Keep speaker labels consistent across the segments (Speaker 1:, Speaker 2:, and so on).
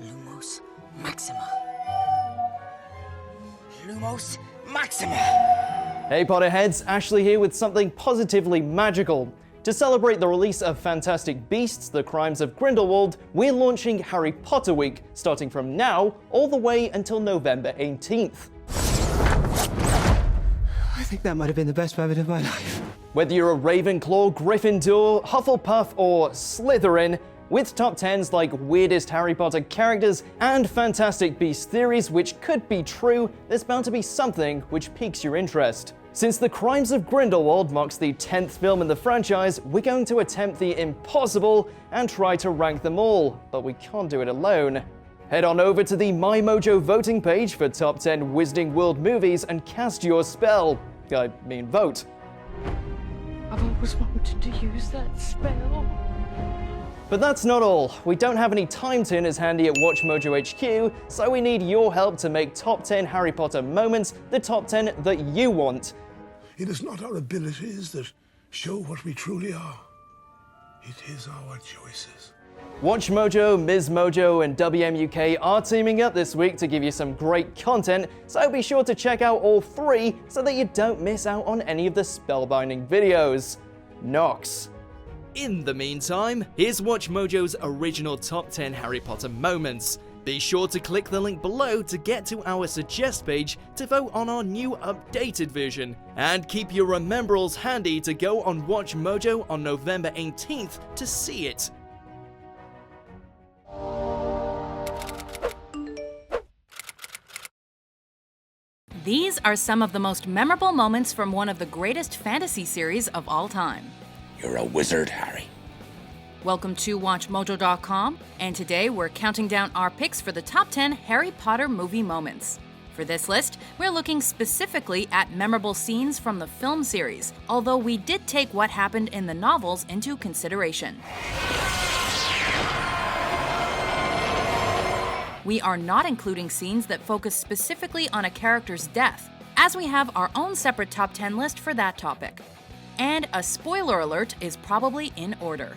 Speaker 1: Lumos Maxima. Lumos Maxima.
Speaker 2: Hey Potterheads, Ashley here with something positively magical. To celebrate the release of Fantastic Beasts: The Crimes of Grindelwald, we're launching Harry Potter Week, starting from now all the way until November 18th.
Speaker 3: I think that might have been the best moment of my life.
Speaker 2: Whether you're a Ravenclaw, Gryffindor, Hufflepuff, or Slytherin, with top 10s like weirdest Harry Potter characters and Fantastic Beasts theories which could be true, there's bound to be something which piques your interest. Since The Crimes of Grindelwald marks the 10th film in the franchise, we're going to attempt the impossible and try to rank them all, but we can't do it alone. Head on over to the MyMojo voting page for top 10 Wizarding World movies and cast your spell. I mean vote.
Speaker 4: I've always wanted to use that spell.
Speaker 2: But that's not all. We don't have any time turners handy at WatchMojo HQ, so we need your help to make top 10 Harry Potter moments the top 10 that you want.
Speaker 5: It is not our abilities that show what we truly are. It is our choices.
Speaker 2: WatchMojo, Ms. Mojo, and WMUK are teaming up this week to give you some great content, so be sure to check out all three so that you don't miss out on any of the spellbinding videos. Nox. In the meantime, here's WatchMojo's original top 10 Harry Potter moments. Be sure to click the link below to get to our suggest page to vote on our new updated version. And keep your remembrals handy to go on WatchMojo on November 18th to see it.
Speaker 6: These are some of the most memorable moments from one of the greatest fantasy series of all time.
Speaker 1: You're a wizard, Harry.
Speaker 6: Welcome to WatchMojo.com, and today we're counting down our picks for the top 10 Harry Potter movie moments. For this list, we're looking specifically at memorable scenes from the film series, although we did take what happened in the novels into consideration. We are not including scenes that focus specifically on a character's death, as we have our own separate top 10 list for that topic. And a spoiler alert is probably in order.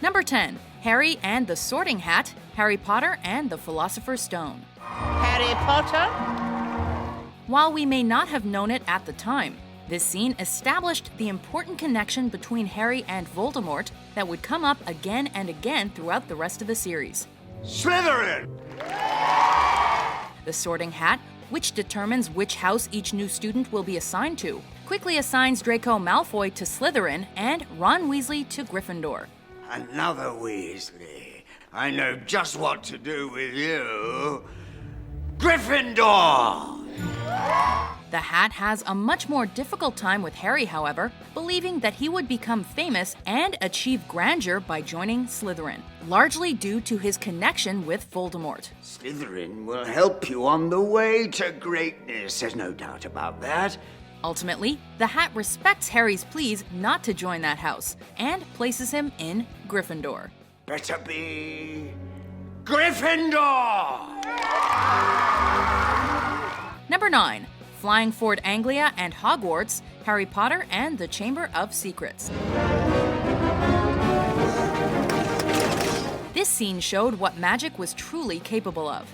Speaker 6: Number 10, Harry and the Sorting Hat, Harry Potter and the Philosopher's Stone.
Speaker 4: Harry Potter?
Speaker 6: While we may not have known it at the time, this scene established the important connection between Harry and Voldemort that would come up again and again throughout the rest of the series.
Speaker 5: Slytherin!
Speaker 6: The Sorting Hat, which determines which house each new student will be assigned to, quickly assigns Draco Malfoy to Slytherin and Ron Weasley to Gryffindor.
Speaker 7: Another Weasley. I know just what to do with you. Gryffindor!
Speaker 6: The Hat has a much more difficult time with Harry, however, believing that he would become famous and achieve grandeur by joining Slytherin, largely due to his connection with Voldemort.
Speaker 7: Slytherin will help you on the way to greatness, there's no doubt about that.
Speaker 6: Ultimately, the Hat respects Harry's pleas not to join that house and places him in Gryffindor.
Speaker 7: Better be Gryffindor!
Speaker 6: Number 9. Flying Fort Anglia and Hogwarts, Harry Potter and the Chamber of Secrets. This scene showed what magic was truly capable of.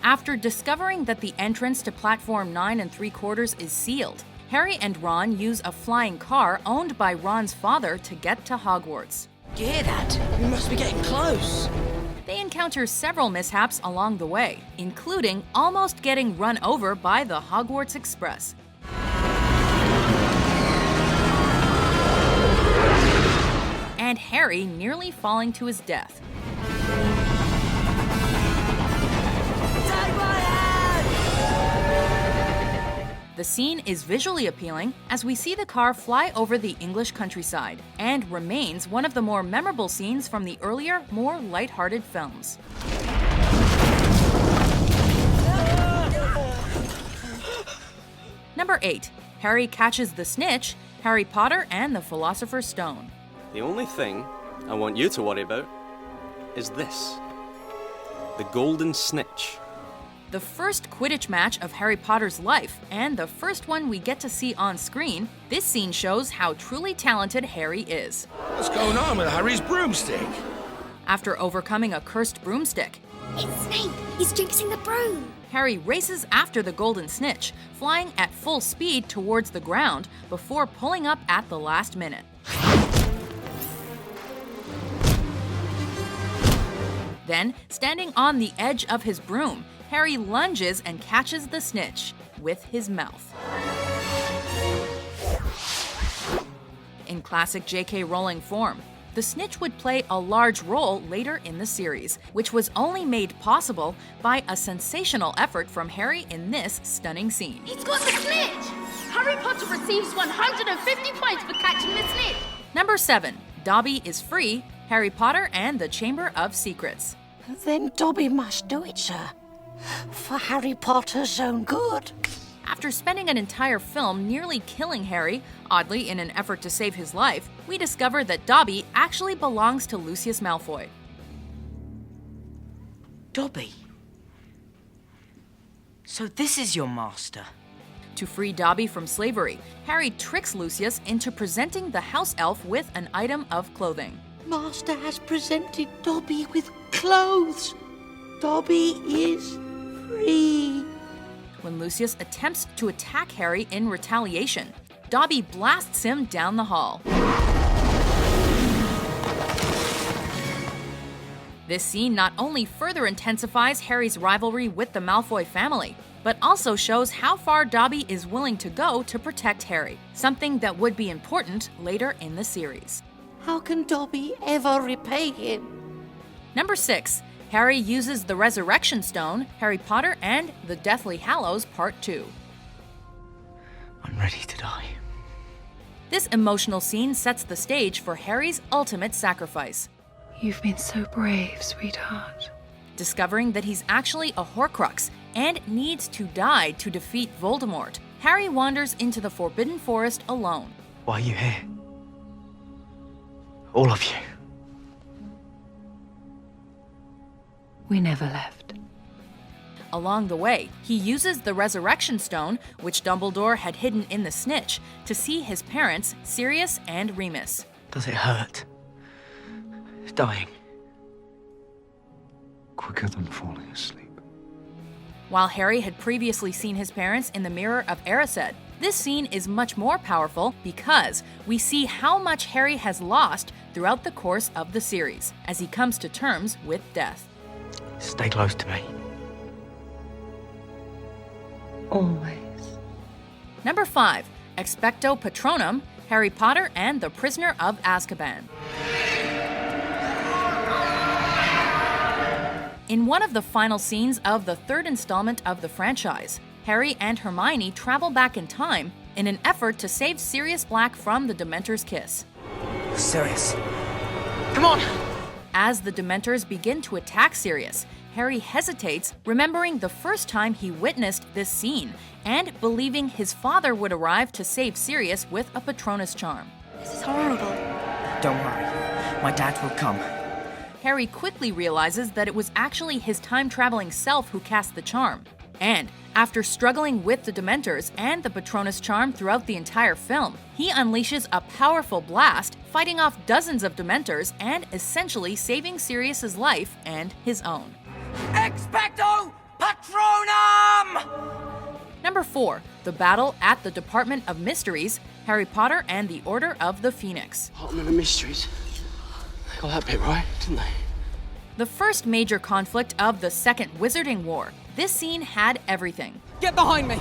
Speaker 6: After discovering that the entrance to platform 9 3/4 is sealed, Harry and Ron use a flying car owned by Ron's father to get to Hogwarts.
Speaker 1: Do you hear that? We must be getting close.
Speaker 6: They encounter several mishaps along the way, including almost getting run over by the Hogwarts Express. And Harry nearly falling to his death. The scene is visually appealing as we see the car fly over the English countryside and remains one of the more memorable scenes from the earlier, more lighthearted films. Number 8. Harry catches the Snitch, Harry Potter and the Philosopher's Stone.
Speaker 8: The only thing I want you to worry about is this. The Golden Snitch.
Speaker 6: The first Quidditch match of Harry Potter's life, and the first one we get to see on screen, this scene shows how truly talented Harry is.
Speaker 5: What's going on with Harry's broomstick?
Speaker 6: after overcoming a cursed broomstick.
Speaker 9: It's Snape! He's jinxing the broom!
Speaker 6: Harry races after the golden snitch, flying at full speed towards the ground before pulling up at the last minute. Then, standing on the edge of his broom, Harry lunges and catches the snitch with his mouth. In classic J.K. Rowling form, the snitch would play a large role later in the series, which was only made possible by a sensational effort from Harry in this stunning scene.
Speaker 9: He's got the snitch! Harry Potter receives 150 points for catching the snitch!
Speaker 6: Number 7. Dobby is free, Harry Potter and the Chamber of Secrets.
Speaker 10: Then Dobby must do it, sir. For Harry Potter's own good.
Speaker 6: After spending an entire film nearly killing Harry, oddly in an effort to save his life, we discover that Dobby actually belongs to Lucius Malfoy.
Speaker 1: Dobby? So this is your master?
Speaker 6: To free Dobby from slavery, Harry tricks Lucius into presenting the house elf with an item of clothing.
Speaker 10: Master has presented Dobby with clothes. Dobby is free.
Speaker 6: When Lucius attempts to attack Harry in retaliation, Dobby blasts him down the hall. This scene not only further intensifies Harry's rivalry with the Malfoy family, but also shows how far Dobby is willing to go to protect Harry, something that would be important later in the series.
Speaker 10: How can Dobby ever repay him?
Speaker 6: Number 6. Harry uses the Resurrection Stone, Harry Potter and the Deathly Hallows Part 2.
Speaker 1: I'm ready to die.
Speaker 6: This emotional scene sets the stage for Harry's ultimate sacrifice.
Speaker 4: You've been so brave, sweetheart.
Speaker 6: Discovering that he's actually a Horcrux and needs to die to defeat Voldemort, Harry wanders into the Forbidden Forest alone.
Speaker 1: Why are you here? All of you.
Speaker 4: We never left.
Speaker 6: Along the way, he uses the Resurrection Stone, which Dumbledore had hidden in the Snitch, to see his parents, Sirius and Remus.
Speaker 1: Does it hurt? Dying.
Speaker 3: Quicker than falling asleep.
Speaker 6: While Harry had previously seen his parents in the Mirror of Erised, this scene is much more powerful because we see how much Harry has lost throughout the course of the series, as he comes to terms with death.
Speaker 1: Stay close to me.
Speaker 4: Always.
Speaker 6: Number 5. Expecto Patronum, Harry Potter and the Prisoner of Azkaban. In one of the final scenes of the third installment of the franchise, Harry and Hermione travel back in time in an effort to save Sirius Black from the Dementor's kiss.
Speaker 1: Sirius. Come on!
Speaker 6: As the Dementors begin to attack Sirius, Harry hesitates, remembering the first time he witnessed this scene and believing his father would arrive to save Sirius with a Patronus charm.
Speaker 9: This is horrible.
Speaker 1: Don't worry. My dad will come.
Speaker 6: Harry quickly realizes that it was actually his time-traveling self who cast the charm. And after struggling with the Dementors and the Patronus charm throughout the entire film, he unleashes a powerful blast, fighting off dozens of Dementors and essentially saving Sirius's life and his own.
Speaker 1: Expecto Patronum!
Speaker 6: Number 4. The Battle at the Department of Mysteries, Harry Potter and the Order of the Phoenix.
Speaker 11: Department of Mysteries. They got that bit right, didn't they?
Speaker 6: The first major conflict of the Second Wizarding War, this scene had everything.
Speaker 1: Get behind me!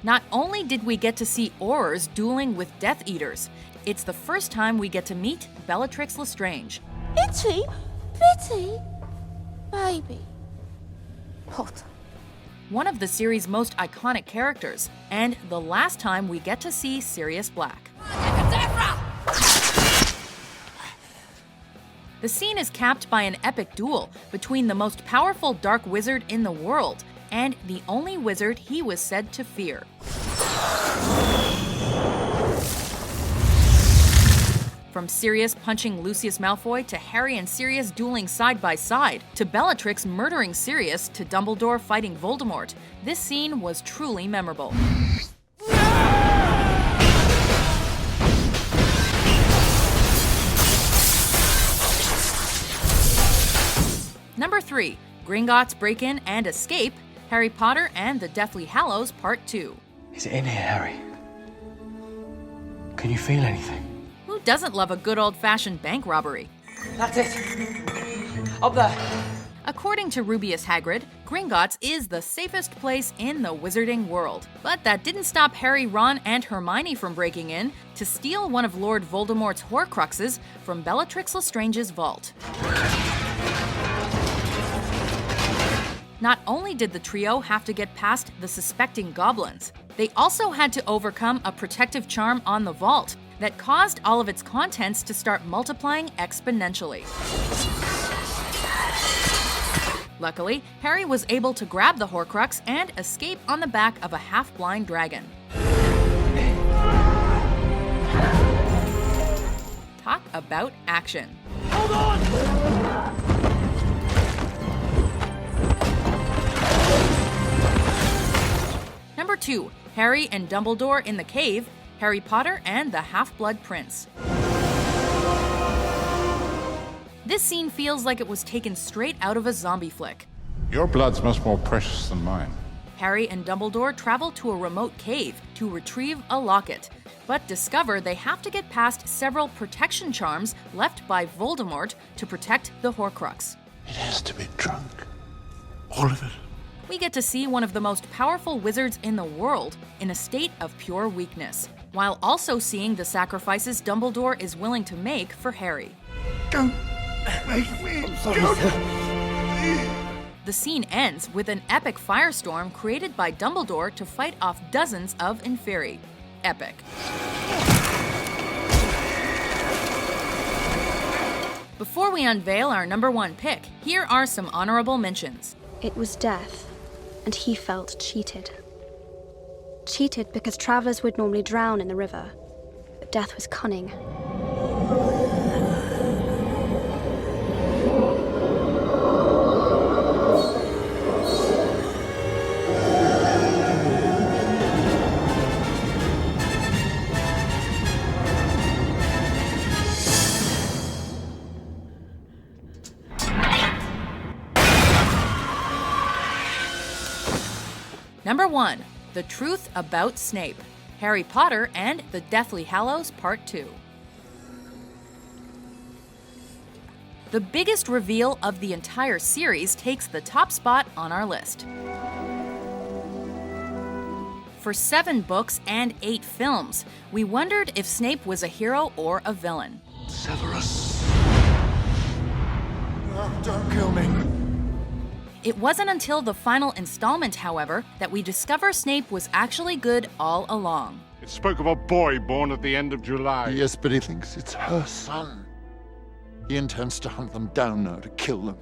Speaker 6: Not only did we get to see Aurors dueling with Death Eaters, it's the first time we get to meet Bellatrix Lestrange.
Speaker 9: Itchy? Bitty? Baby. Potter.
Speaker 6: One of the series' most iconic characters, and the last time we get to see Sirius Black. The scene is capped by an epic duel between the most powerful dark wizard in the world and the only wizard he was said to fear. From Sirius punching Lucius Malfoy to Harry and Sirius dueling side by side, to Bellatrix murdering Sirius to Dumbledore fighting Voldemort, this scene was truly memorable. Number 3, Gringotts Break-In and Escape, Harry Potter and the Deathly Hallows Part 2.
Speaker 11: Is it in here, Harry? Can you feel anything?
Speaker 6: Who doesn't love a good old-fashioned bank robbery?
Speaker 1: That's it. Up there.
Speaker 6: According to Rubius Hagrid, Gringotts is the safest place in the wizarding world. But that didn't stop Harry, Ron, and Hermione from breaking in to steal one of Lord Voldemort's Horcruxes from Bellatrix Lestrange's vault. Not only did the trio have to get past the suspecting goblins, they also had to overcome a protective charm on the vault that caused all of its contents to start multiplying exponentially. Luckily, Harry was able to grab the Horcrux and escape on the back of a half-blind dragon. Talk about action.
Speaker 1: Hold on!
Speaker 6: Number 2, Harry and Dumbledore in the cave, Harry Potter and the Half-Blood Prince. This scene feels like it was taken straight out of a zombie flick.
Speaker 12: Your blood's much more precious than mine.
Speaker 6: Harry and Dumbledore travel to a remote cave to retrieve a locket, but discover they have to get past several protection charms left by Voldemort to protect the Horcrux.
Speaker 5: It has to be drunk. All of it.
Speaker 6: We get to see one of the most powerful wizards in the world in a state of pure weakness, while also seeing the sacrifices Dumbledore is willing to make for Harry.
Speaker 5: Don't make me. I'm sorry, sir.
Speaker 6: The scene ends with an epic firestorm created by Dumbledore to fight off dozens of Inferi. Epic. Before we unveil our number 1 pick, here are some honorable mentions.
Speaker 13: It was death, and he felt cheated. Cheated because travelers would normally drown in the river, but death was cunning.
Speaker 6: Number 1, The Truth About Snape, Harry Potter and the Deathly Hallows Part 2. The biggest reveal of the entire series takes the top spot on our list. For 7 books and 8 films, we wondered if Snape was a hero or a villain.
Speaker 5: Severus. No, don't kill me.
Speaker 6: It wasn't until the final installment, however, that we discover Snape was actually good all along.
Speaker 12: It spoke of a boy born at the end of July.
Speaker 5: Yes, but he thinks it's her son. He intends to hunt them down now to kill them.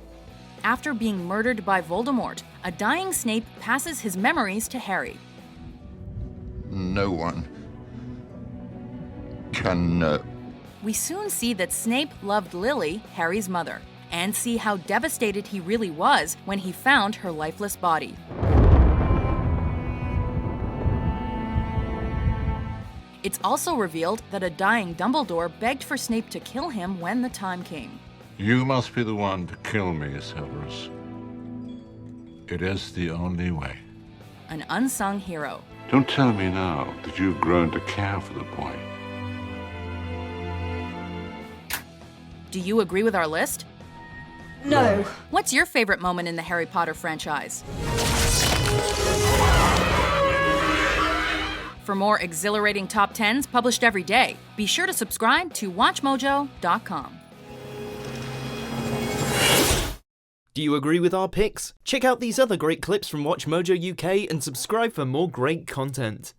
Speaker 6: After being murdered by Voldemort, a dying Snape passes his memories to Harry.
Speaker 5: No one can know.
Speaker 6: We soon see that Snape loved Lily, Harry's mother, and see how devastated he really was when he found her lifeless body. It's also revealed that a dying Dumbledore begged for Snape to kill him when the time came.
Speaker 12: You must be the one to kill me, Severus. It is the only way.
Speaker 6: An unsung hero.
Speaker 12: Don't tell me now that you've grown to care for the boy.
Speaker 6: Do you agree with our list?
Speaker 13: No.
Speaker 6: What's your favorite moment in the Harry Potter franchise? For more exhilarating top 10s published every day, be sure to subscribe to WatchMojo.com.
Speaker 2: Do you agree with our picks? Check out these other great clips from WatchMojo UK and subscribe for more great content.